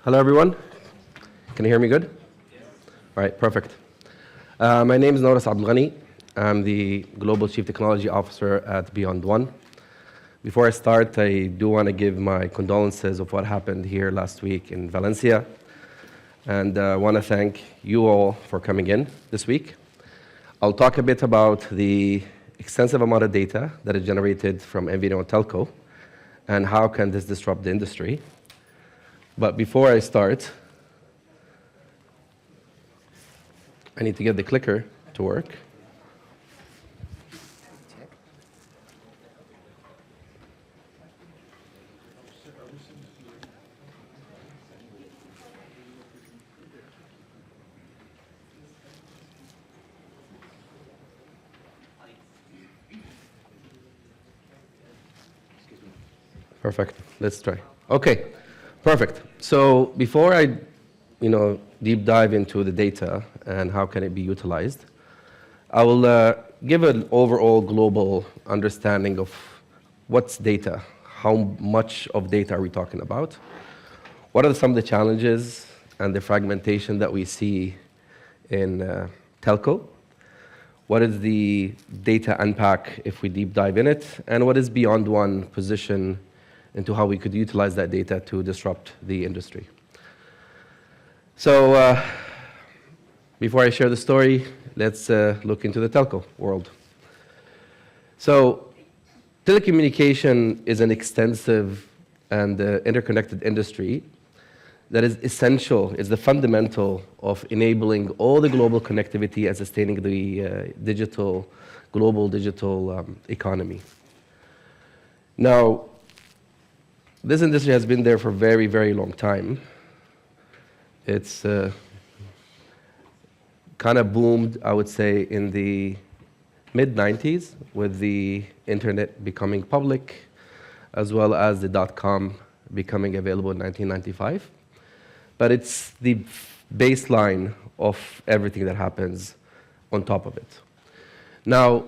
Hello, everyone. Can you hear me good? Yes. All right, perfect. My name is Noras Abdelghani. I'm the Global Chief Technology Officer at BeyondONE. Before I start, I do want to give my condolences of what happened here last week in Valencia. And I want to thank you all for coming in this week. I'll talk a bit about the extensive amount of data that is generated from MVNO and telco, and how can this disrupt the industry. But before I start, I need to get the clicker to work. Perfect. Let's try. Okay. Perfect. So before I, deep dive into the data and how can it be utilized, I will give an overall global understanding of what's data, how much of data are we talking about, what are some of the challenges and the fragmentation that we see in telco, what is the data unpack if we deep dive in it, and what is BeyondONE position into how we could utilize that data to disrupt the industry. So before I share the story, let's look into the telco world. So telecommunication is an extensive and interconnected industry that is essential, is the fundamental of enabling all the global connectivity and sustaining the global digital economy. Now, this industry has been there for a very, very long time. It's kind of boomed, I would say, in the mid-90s with the internet becoming public, as well as the dot-com becoming available in 1995. But it's the baseline of everything that happens on top of it. Now,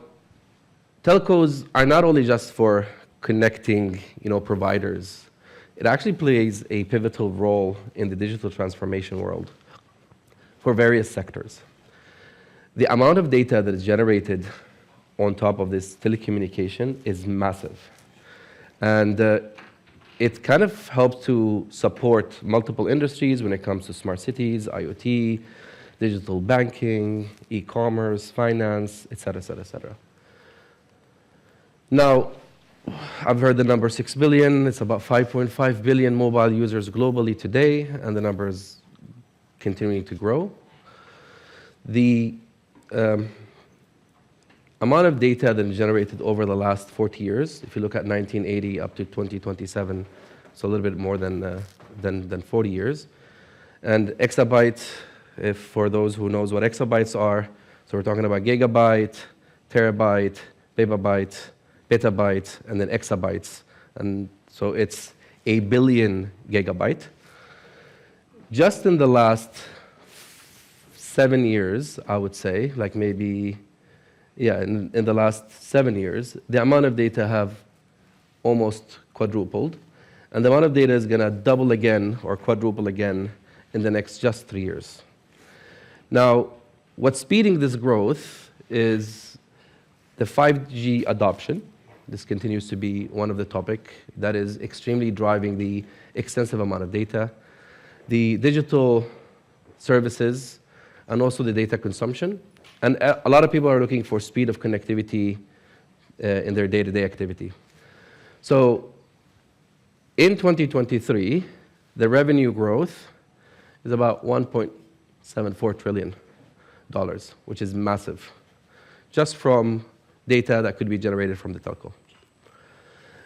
telcos are not only just for connecting, providers. It actually plays a pivotal role in the digital transformation world for various sectors. The amount of data that is generated on top of this telecommunication is massive. And it kind of helps to support multiple industries when it comes to smart cities, IoT, digital banking, e-commerce, finance, et cetera, et cetera, et cetera. Now, I've heard the number 6 billion. It's about 5.5 billion mobile users globally today, and the number is continuing to grow. The amount of data that is generated over the last 40 years, if you look at 1980 up to 2027, it's a little bit more than 40 years. And exabyte, if for those who knows what exabytes are, so we're talking about gigabyte, terabyte, petabyte, and then exabytes. And so it's 1 billion gigabyte. Just in the last 7 years, I would say, like maybe, in the last 7 years, the amount of data have almost quadrupled. And the amount of data is going to double again or quadruple again in the next just 3 years. Now, what's speeding this growth is the 5G adoption. This continues to be one of the topics that is extremely driving the extensive amount of data, the digital services, and also the data consumption. And a lot of people are looking for speed of connectivity in their day-to-day activity. So in 2023, the revenue growth is about $1.74 trillion, which is massive, just from data that could be generated from the telco.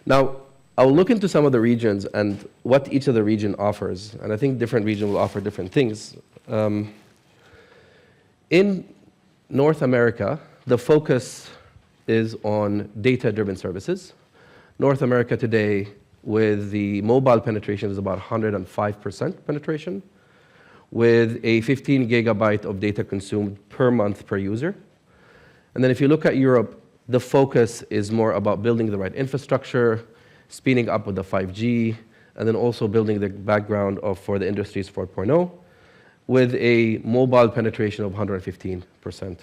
Now, I'll look into some of the regions and what each of the region offers, and I think different regions will offer different things. In North America, the focus is on data-driven services. North America today, with the mobile penetration, is about 105% penetration, with a 15 gigabyte of data consumed per month per user. And then if you look at Europe, the focus is more about building the right infrastructure, speeding up with the 5G, and then also building the background for the Industries 4.0, with a mobile penetration of 115%.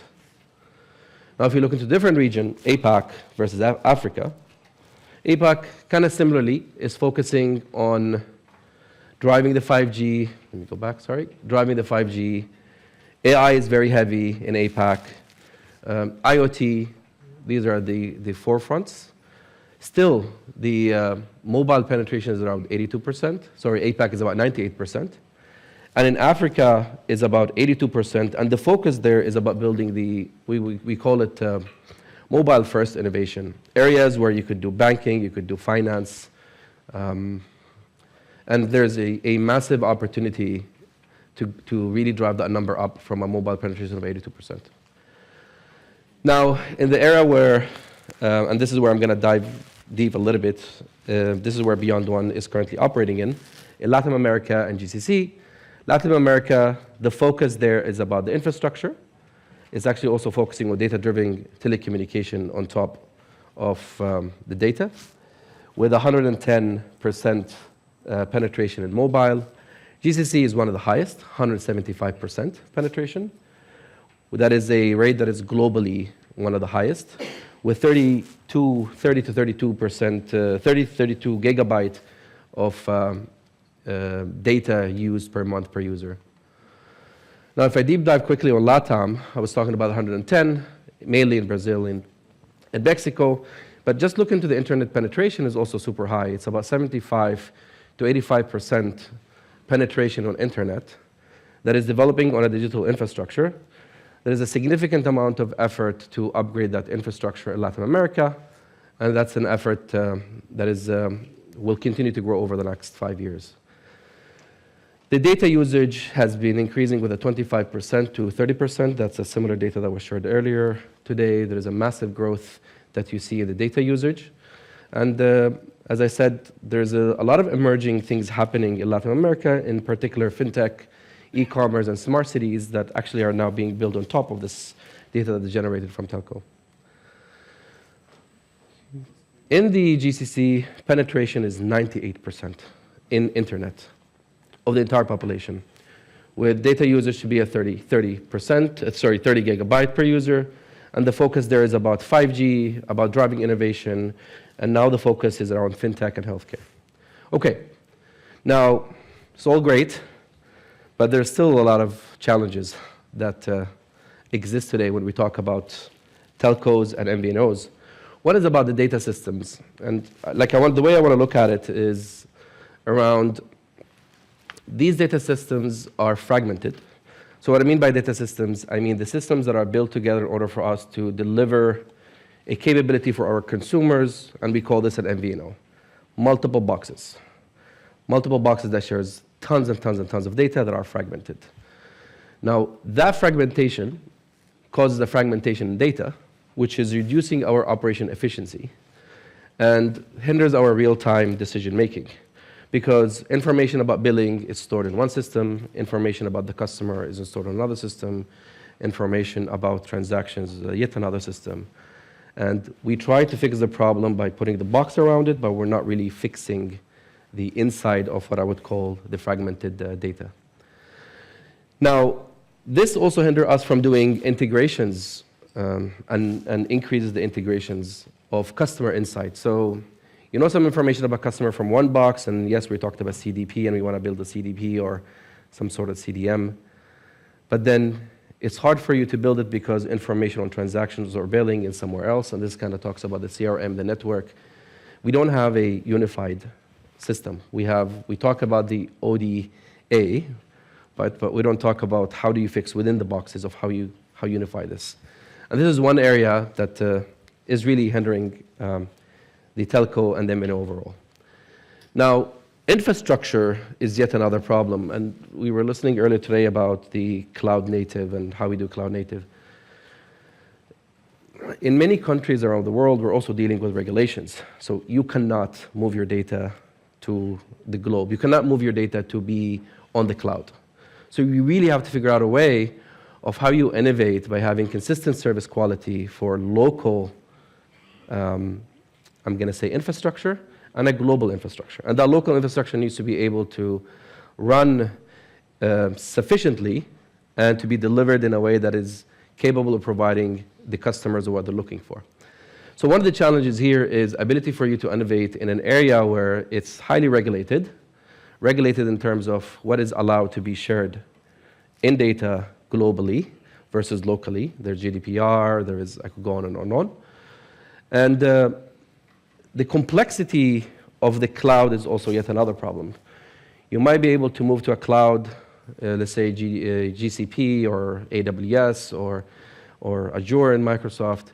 Now, if you look into different region, APAC versus Africa, APAC kind of similarly is focusing on driving the 5G. Let me go back, sorry. Driving the 5G. AI is very heavy in APAC. IoT, these are the forefronts. Still, the mobile penetration is around 82%. Sorry, APAC is about 98%. And in Africa, is about 82%. And the focus there is about building we call it mobile-first innovation. Areas where you could do banking, you could do finance. And there's a massive opportunity to really drive that number up from a mobile penetration of 82%. Now, in the era where, and this is where I'm going to dive deep a little bit, this is where BeyondONE is currently operating in Latin America and GCC. Latin America, the focus there is about the infrastructure. It's actually also focusing on data-driven telecommunication on top of the data, with 110% penetration in mobile. GCC is one of the highest, 175% penetration. That is a rate that is globally one of the highest, with 30 to 32%, 32 gigabyte of data used per month per user. Now, if I deep dive quickly on LATAM, I was talking about 110, mainly in Brazil and Mexico, but just look into the internet penetration is also super high. It's about 75 to 85% penetration on internet that is developing on a digital infrastructure. There is a significant amount of effort to upgrade that infrastructure in Latin America, and that's an effort that will continue to grow over the next 5 years. The data usage has been increasing with a 25% to 30%. That's a similar data that was shared earlier today. There is a massive growth that you see in the data usage. And as I said, there's a lot of emerging things happening in Latin America, in particular fintech, e-commerce, and smart cities that actually are now being built on top of this data that is generated from telco. In the GCC, penetration is 98% in internet of the entire population, with data usage to be at 30 gigabyte per user. And the focus there is about 5G, about driving innovation, and now the focus is around fintech and healthcare. Okay, now it's all great, but there's still a lot of challenges that exist today when we talk about telcos and MVNOs. One is about the data systems, and the way I want to look at it is around these data systems are fragmented. So what I mean by data systems, I mean the systems that are built together in order for us to deliver a capability for our consumers, and we call this an MVNO. Multiple boxes that shares tons and tons and tons of data that are fragmented. Now, that fragmentation causes a fragmentation in data, which is reducing our operation efficiency and hinders our real-time decision-making, because information about billing is stored in one system, information about the customer is stored in another system, information about transactions is yet another system. And we try to fix the problem by putting the box around it, but we're not really fixing the inside of what I would call the fragmented data. Now, this also hinders us from doing integrations and increases the integrations of customer insight. So, you know some information about customer from one box, and yes, we talked about CDP, and we want to build a CDP or some sort of CDM. But then it's hard for you to build it because information on transactions or billing is somewhere else, and this kind of talks about the CRM, the network. We don't have a unified system. We talk about the ODA, but we don't talk about how do you fix within the boxes of how you unify this. And this is one area that is really hindering the telco and the MNO overall. Now, infrastructure is yet another problem, and we were listening earlier today about the cloud native and how we do cloud native. In many countries around the world, we're also dealing with regulations. So you cannot move your data to the globe. You cannot move your data to be on the cloud. So you really have to figure out a way of how you innovate by having consistent service quality for local I'm going to say infrastructure, and a global infrastructure. And that local infrastructure needs to be able to run sufficiently and to be delivered in a way that is capable of providing the customers what they're looking for. So one of the challenges here is ability for you to innovate in an area where it's highly regulated in terms of what is allowed to be shared in data globally versus locally. There's GDPR, I could go on and on and on. And the complexity of the cloud is also yet another problem. You might be able to move to a cloud, let's say GCP or AWS or Azure in Microsoft.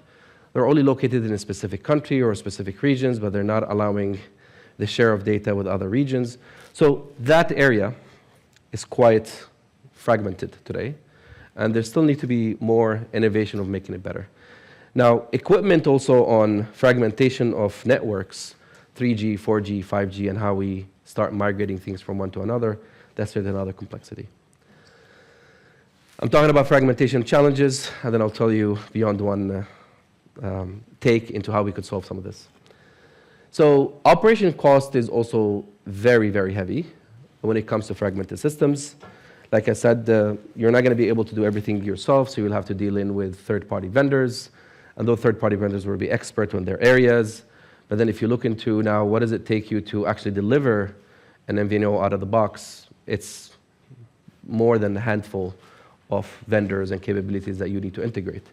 They're only located in a specific country or specific regions, but they're not allowing the share of data with other regions. So that area is quite fragmented today, and there still need to be more innovation of making it better. Now, equipment also on fragmentation of networks, 3G, 4G, 5G, and how we start migrating things from one to another, that's yet another complexity. I'm talking about fragmentation challenges, and then I'll tell you BeyondONE take into how we could solve some of this. So operation cost is also very, very heavy when it comes to fragmented systems. Like I said, you're not going to be able to do everything yourself, so you'll have to deal in with third-party vendors, and those third-party vendors will be expert in their areas. But then if you look into now, what does it take you to actually deliver an MVNO out of the box, it's more than a handful of vendors and capabilities that you need to integrate,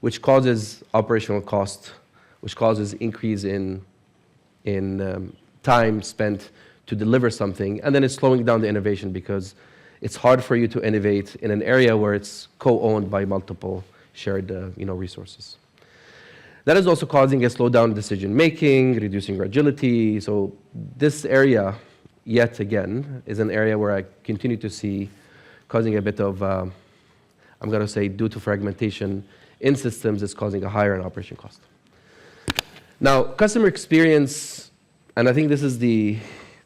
which causes operational cost, which causes increase in time spent to deliver something, and then it's slowing down the innovation because it's hard for you to innovate in an area where it's co-owned by multiple shared resources. That is also causing a slowdown in decision-making, reducing agility. So this area, yet again, is an area where I continue to see causing a bit of, I'm going to say, due to fragmentation in systems, it's causing a higher operation cost. Now, customer experience, and I think this is the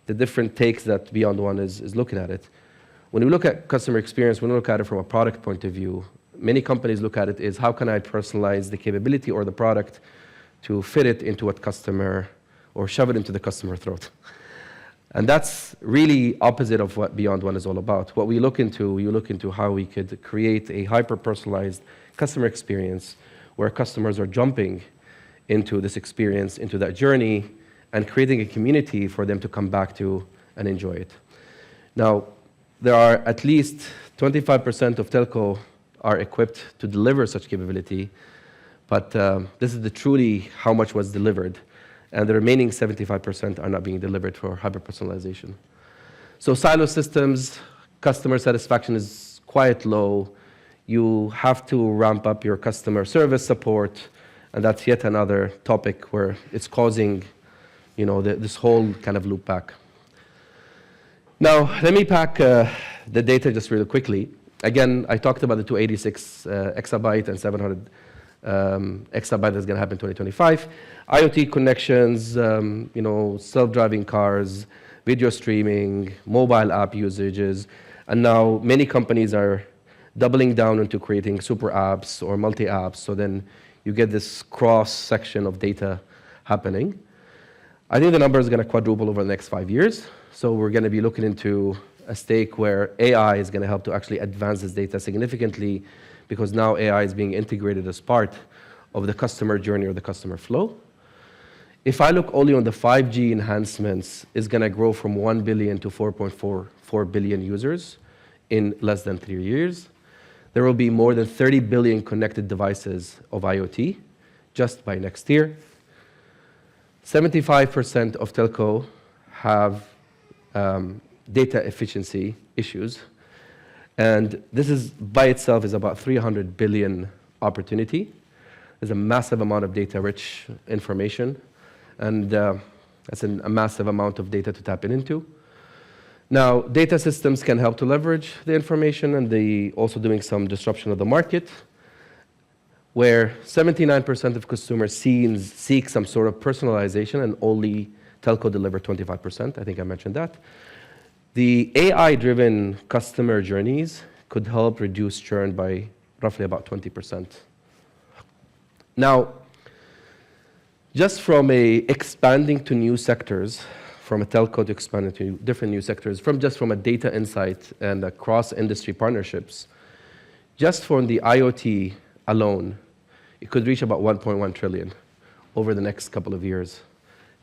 different takes that BeyondONE is looking at it. When we look at customer experience, when we look at it from a product point of view, many companies look at it as how can I personalize the capability or the product to fit it into what customer, or shove it into the customer throat. And that's really opposite of what BeyondONE is all about. What we look into how we could create a hyper-personalized customer experience where customers are jumping into this experience, into that journey, and creating a community for them to come back to and enjoy it. Now, there are at least 25% of telco are equipped to deliver such capability, but this is truly how much was delivered, and the remaining 75% are not being delivered for hyper-personalization. So silo systems, customer satisfaction is quite low. You have to ramp up your customer service support, and that's yet another topic where it's causing this whole kind of loop back. Now, let me pack the data just really quickly. Again, I talked about the 286 exabyte and 700 exabyte that's going to happen in 2025. IoT connections, self-driving cars, video streaming, mobile app usages, and now many companies are doubling down into creating super apps or multi-apps, so then you get this cross-section of data happening. I think the number is going to quadruple over the next 5 years, so we're going to be looking into a stake where AI is going to help to actually advance this data significantly, because now AI is being integrated as part of the customer journey or the customer flow. If I look only on the 5G enhancements, it's going to grow from 1 billion to 4.44 billion users in less than 3 years. There will be more than 30 billion connected devices of IoT just by next year. 75% of telco have data efficiency issues, and this is by itself is about 300 billion opportunity. There's a massive amount of data-rich information, and that's a massive amount of data to tap into. Now, data systems can help to leverage the information, and they also doing some disruption of the market, where 79% of consumers seek some sort of personalization, and only telco deliver 25%. I think I mentioned that. The AI-driven customer journeys could help reduce churn by roughly about 20%. Now, Just from expanding to new sectors, from a telco to expanding to different new sectors, from a data insight and cross-industry partnerships, just from the IoT alone, it could reach about 1.1 trillion over the next couple of years.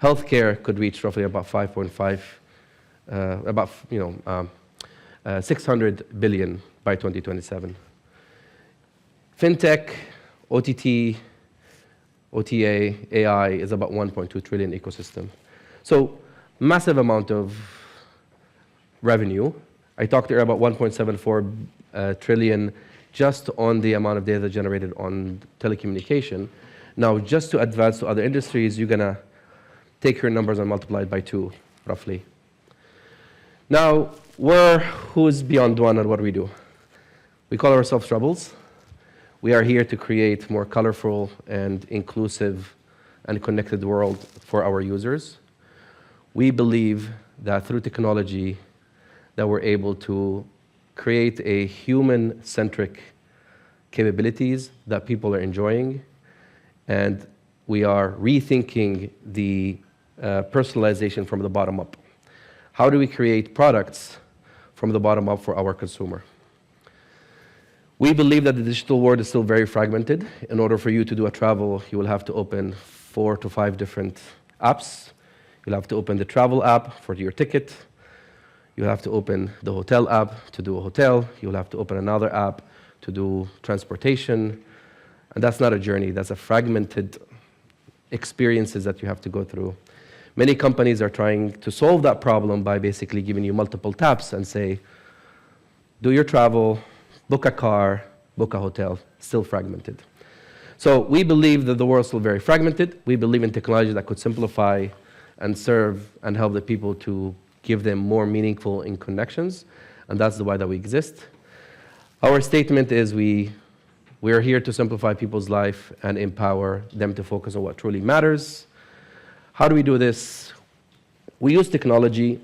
Healthcare could reach roughly about 5.5, 600 billion by 2027. Fintech, OTT, OTA, AI is about 1.2 trillion ecosystem. So massive amount of revenue. I talked earlier about 1.74 trillion just on the amount of data generated on telecommunication. Now, just to advance to other industries, you're gonna take your numbers and multiply it by 2, roughly. Now, who's BeyondONE and what do we do? We call ourselves Rebels. We are here to create more colorful and inclusive and connected world for our users. We believe that through technology that we're able to create a human-centric capabilities that people are enjoying, and we are rethinking the personalization from the bottom up. How do we create products from the bottom up for our consumer? We believe that the digital world is still very fragmented. In order for you to do a travel, you will have to open 4 to 5 different apps. You'll have to open the travel app for your ticket. You'll have to open the hotel app to do a hotel. You'll have to open another app to do transportation. And that's not a journey. That's a fragmented experiences that you have to go through. Many companies are trying to solve that problem by basically giving you multiple taps and say, do your travel, book a car, book a hotel, still fragmented. So we believe that the world is still very fragmented. We believe in technology that could simplify and serve and help the people to give them more meaningful in connections, and that's the why that we exist. Our statement is we are here to simplify people's life and empower them to focus on what truly matters. How do we do this? We use technology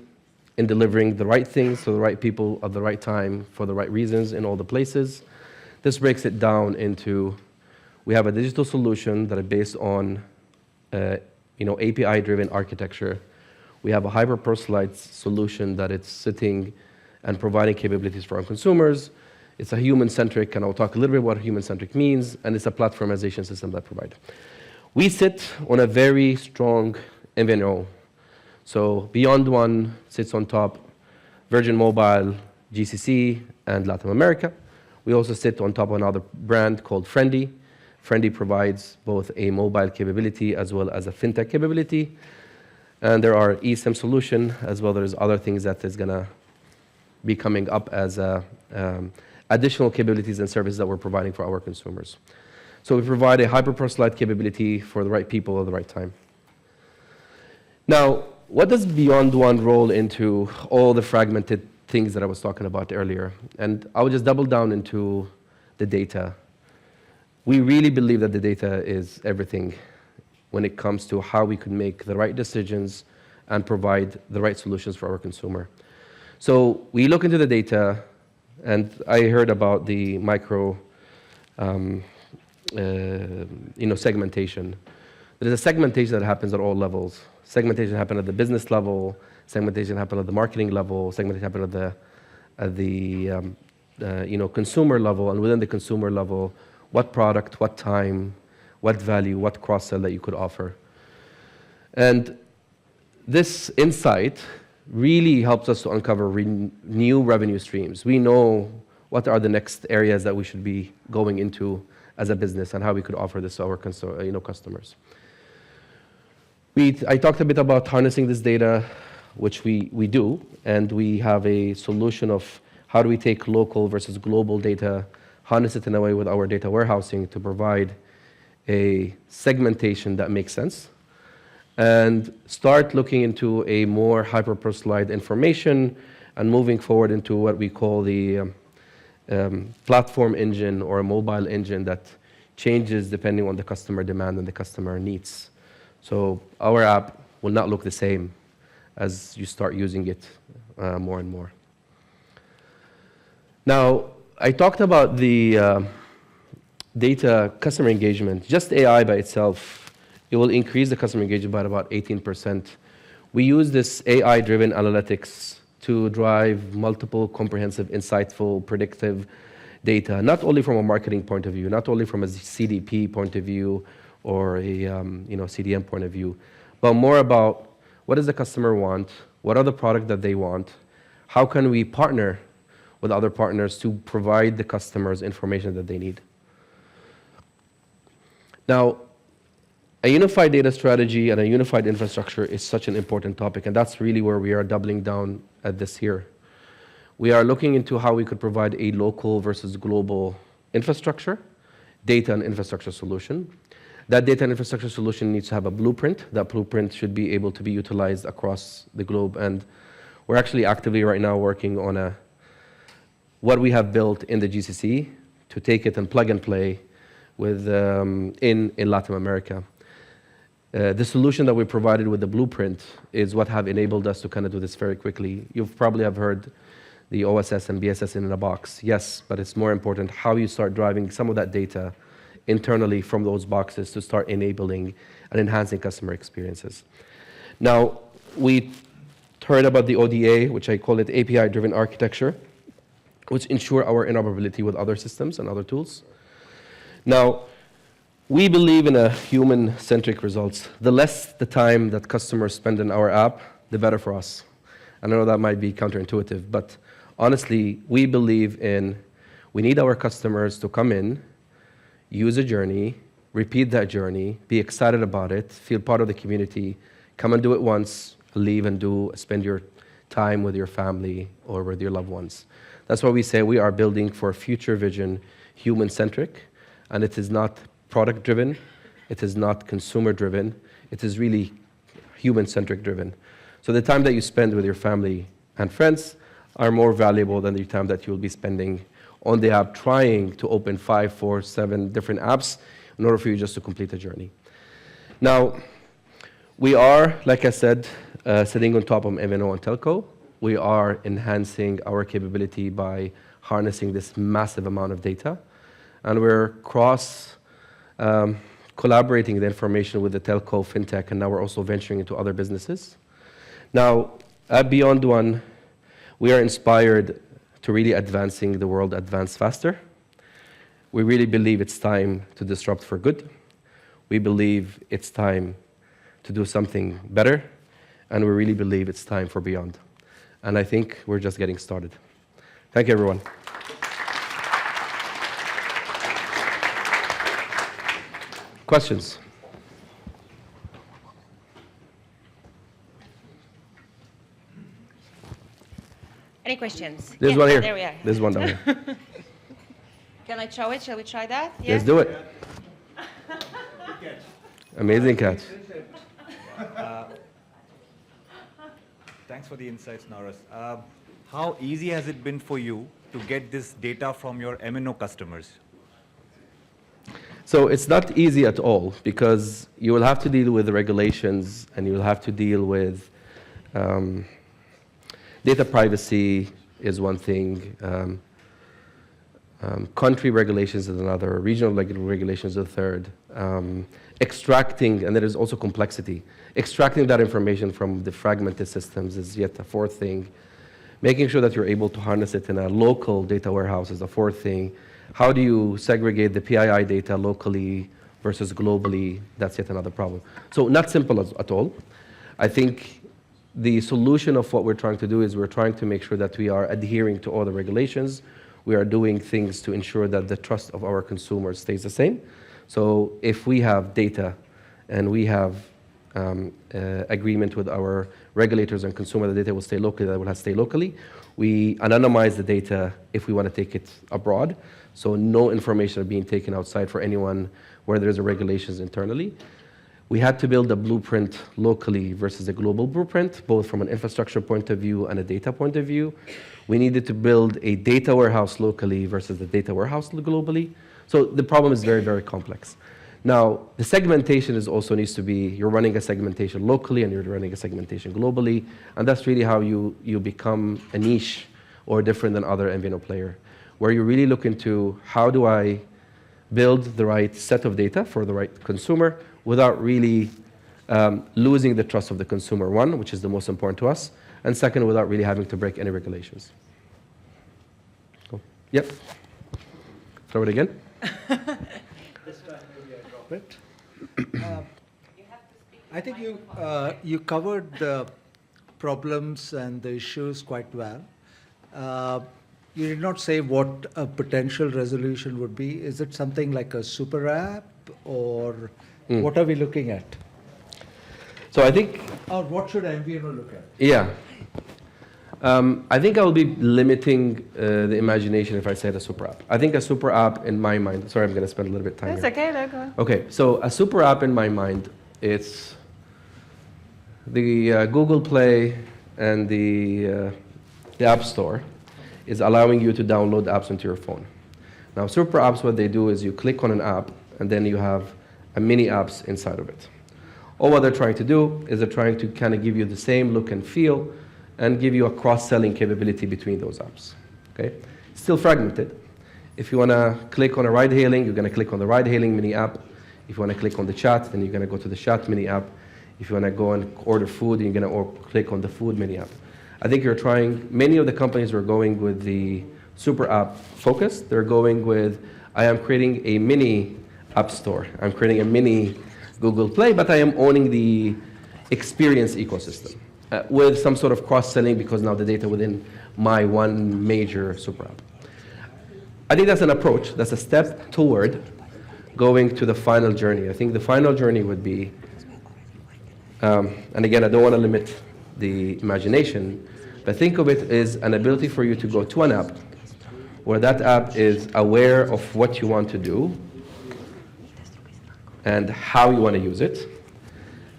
in delivering the right things to the right people at the right time for the right reasons in all the places. This breaks it down into, we have a digital solution that is based on API-driven architecture. We have a hyper-personalized solution that it's sitting and providing capabilities for our consumers. It's a human-centric, and I'll talk a little bit about what human-centric means, and it's a platformization system that provides. We sit on a very strong MVNO. So BeyondONE sits on top, Virgin Mobile, GCC, and Latin America. We also sit on top of another brand called Friendly. Friendly provides both a mobile capability as well as a fintech capability. And there are eSIM solution as well. There's other things that is gonna be coming up as additional capabilities and services that we're providing for our consumers. So we provide a hyper-personalized capability for the right people at the right time. Now, what does BeyondONE roll into all the fragmented things that I was talking about earlier? And I would just double down into the data. We really believe that the data is everything when it comes to how we can make the right decisions and provide the right solutions for our consumer. So we look into the data, and I heard about the micro segmentation. There is a segmentation that happens at all levels. Segmentation happens at the business level, segmentation happens at the marketing level, segmentation happens at the consumer level, and within the consumer level, what product, what time, what value, what cross-sell that you could offer. And this insight really helps us to uncover new revenue streams. We know what are the next areas that we should be going into as a business and how we could offer this to our customers. I talked a bit about harnessing this data, which we do, and we have a solution of how do we take local versus global data, harness it in a way with our data warehousing to provide a segmentation that makes sense, and start looking into a more hyper-personalized information and moving forward into what we call the platform engine or a mobile engine that changes depending on the customer demand and the customer needs. So our app will not look the same as you start using it more and more. Now, I talked about the data customer engagement. Just AI by itself it will increase the customer engagement by about 18%. We use this AI-driven analytics to drive multiple comprehensive, insightful, predictive data, not only from a marketing point of view, not only from a CDP point of view or a CDM point of view, but more about what does the customer want, what are the products that they want, how can we partner with other partners to provide the customers information that they need. Now, a unified data strategy and a unified infrastructure is such an important topic, and that's really where we are doubling down at this here. We are looking into how we could provide a local versus global infrastructure, data and infrastructure solution. That data and infrastructure solution needs to have a blueprint. That blueprint should be able to be utilized across the globe, and we're actually actively right now working on what we have built in the GCC to take it and plug and play with in Latin America. The solution that we provided with the blueprint is what have enabled us to kind of do this very quickly. You probably have heard the OSS and BSS in a box. Yes, but it's more important how you start driving some of that data internally from those boxes to start enabling and enhancing customer experiences. Now, we heard about the ODA, which I call it API-driven architecture, which ensure our interoperability with other systems and other tools. Now, we believe in a human-centric results. The less the time that customers spend in our app, the better for us. I know that might be counterintuitive, but honestly, we believe we need our customers to come in, use a journey, repeat that journey, be excited about it, feel part of the community, come and do it once, leave and spend your time with your family or with your loved ones. That's why we say we are building for future vision, human-centric, and it is not product-driven, it is not consumer-driven, it is really human-centric driven. So the time that you spend with your family and friends are more valuable than the time that you'll be spending on the app trying to open 5, 4, 7 different apps in order for you just to complete the journey. Now, we are, like I said, sitting on top of MNO and telco. We are enhancing our capability by harnessing this massive amount of data, and we're collaborating the information with the telco, fintech, and now we're also venturing into other businesses. Now, at BeyondONE, we are inspired to really advancing the world advance faster. We really believe it's time to disrupt for good. We believe it's time to do something better, and we really believe it's time for Beyond. And I think we're just getting started. Thank you, everyone. Questions? Any questions? There's one here. There we are. There's one down here. Can I show it? Shall we try that? Yeah? Let's do it. Amazing catch. Thanks for the insights, Norris. How easy has it been for you to get this data from your MNO customers? So it's not easy at all because you will have to deal with the regulations and you will have to deal with data privacy is one thing, country regulations is another, regional regulations is a third, extracting, and there is also complexity. Extracting that information from the fragmented systems is yet a fourth thing. Making sure that you're able to harness it in a local data warehouse is a fourth thing. How do you segregate the PII data locally versus globally? That's yet another problem. So not simple at all. I think the solution of what we're trying to do is we're trying to make sure that we are adhering to all the regulations. We are doing things to ensure that the trust of our consumers stays the same. So if we have data and we have agreement with our regulators and consumer, the data will stay locally, that will have to stay locally. We anonymize the data if we want to take it abroad. So no information are being taken outside for anyone where there's a regulations internally. We had to build a blueprint locally versus a global blueprint, both from an infrastructure point of view and a data point of view. We needed to build a data warehouse locally versus the data warehouse globally. So the problem is very, very complex. Now, the segmentation is also needs to be, you're running a segmentation locally and you're running a segmentation globally, and that's really how you become a niche or different than other MVNO player, where you really look into how do I build the right set of data for the right consumer without really losing the trust of the consumer, one, which is the most important to us, and second, without really having to break any regulations. Cool. Yep. Throw it again. This time maybe I drop it. I think you covered the problems and the issues quite well. You did not say what a potential resolution would be. Is it something like a super app, or what are we looking at? So I think, Or what should MVNO look at? yeah. I think I will be limiting the imagination if I said a super app. I think a super app in my mind, sorry, I'm going to spend a little bit of time That's here. okay, there, go on. Okay, so a super app in my mind, it's the Google Play and the App Store is allowing you to download apps into your phone. Now, super apps, what they do is you click on an app, and then you have a mini apps inside of it. All what they're trying to do is they're trying to kind of give you the same look and feel and give you a cross-selling capability between those apps. Okay? Still fragmented. If you want to click on a ride-hailing, you're going to click on the ride-hailing mini app. If you want to click on the chat, then you're going to go to the chat mini app. If you want to go and order food, you're going to click on the food mini app. I think you're trying, many of the companies are going with the super app focus. They're going with, I am creating a mini app store. I'm creating a mini Google Play, but I am owning the experience ecosystem with some sort of cross-selling because now the data within my one major super app. I think that's an approach. That's a step toward going to the final journey. I think the final journey would be, and again, I don't want to limit the imagination, but think of it as an ability for you to go to an app where that app is aware of what you want to do and how you want to use it.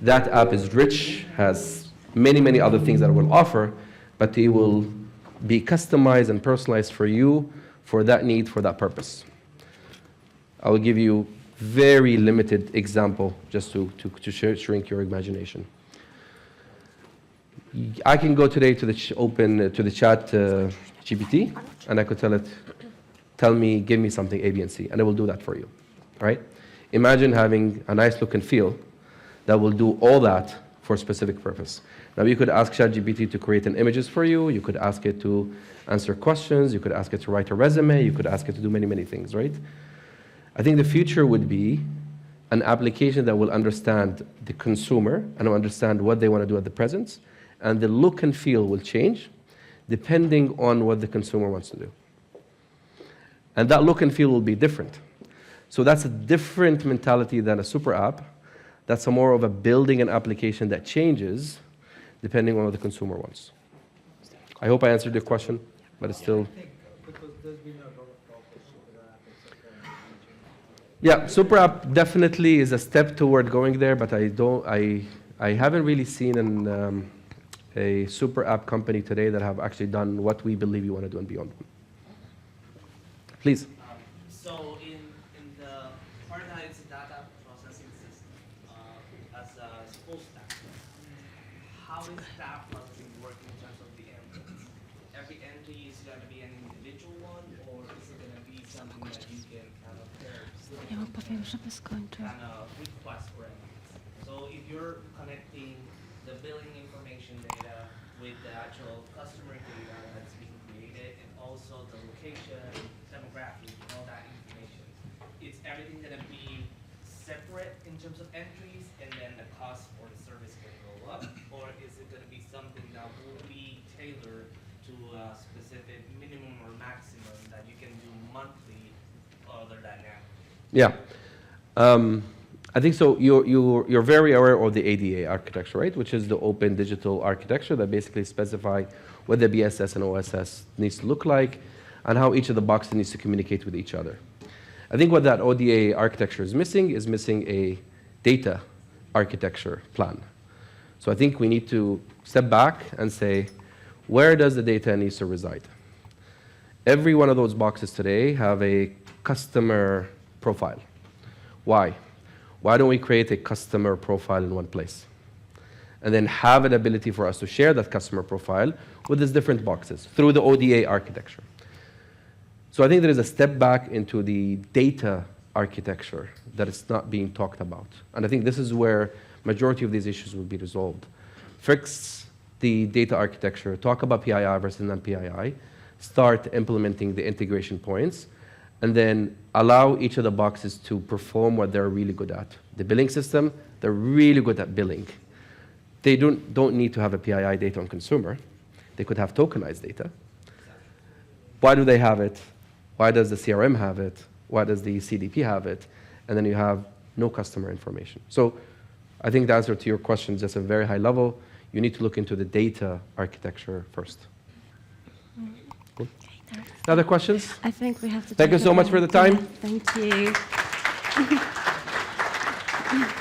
That app is rich, has many, many other things that it will offer, but it will be customized and personalized for you, for that need, for that purpose. I will give you very limited example just to shrink your imagination. I can go today to the to the chat GPT, and I could tell it, give me something A, B, and C, and it will do that for you, right? Imagine having a nice look and feel that will do all that for a specific purpose. Now, you could ask ChatGPT to create an images for you. You could ask it to answer questions. You could ask it to write a resume. You could ask it to do many, many things, right? I think the future would be an application that will understand the consumer and will understand what they want to do at the present, and the look and feel will change depending on what the consumer wants to do. And that look and feel will be different. So that's a different mentality than a super app. That's more of a building an application that changes depending on what the consumer wants. I hope I answered your question, but it's still... I think because there's been a lot of talk of super app, etc. Yeah, super app definitely is a step toward going there, but I haven't really seen a super app company today that have actually done what we believe you want to do and beyond. Please. So in the part that it's a data processing system as a full stack, how is that processing working in terms of the endpoints? Every entry is going to be an individual one, or is it going to be something that you can kind of Ja mu powiem, żeby skończył. kind of request for endpoints? So if you're connecting the billing information data with the actual customer data that's being created, and also the location, demographic, and all that information, is everything going to be separate in terms of entries, and then the cost for the service can go up, or is it going to be something that will be tailored to a specific minimum or maximum that you can do monthly or other dynamic? Yeah. I think so. You're very aware of the ADA architecture, right? Which is the open digital architecture that basically specify what the BSS and OSS needs to look like and how each of the boxes needs to communicate with each other. I think what that ODA architecture is missing a data architecture plan. So I think we need to step back and say, where does the data needs to reside? Every one of those boxes today have a customer profile. Why? Why don't we create a customer profile in one place? And then have an ability for us to share that customer profile with these different boxes through the ODA architecture. So I think there is a step back into the data architecture that is not being talked about. And I think this is where majority of these issues will be resolved. Fix the data architecture, talk about PII versus non-PII, start implementing the integration points, and then allow each of the boxes to perform what they're really good at. The billing system, they're really good at billing. They don't need to have a PII data on consumer. They could have tokenized data. Why do they have it? Why does the CRM have it? Why does the CDP have it? And then you have no customer information. So I think the answer to your question is just a very high level. You need to look into the data architecture first. Cool. Other questions? I think we have to Thank you take so a much for the break. time. Yeah, thank you.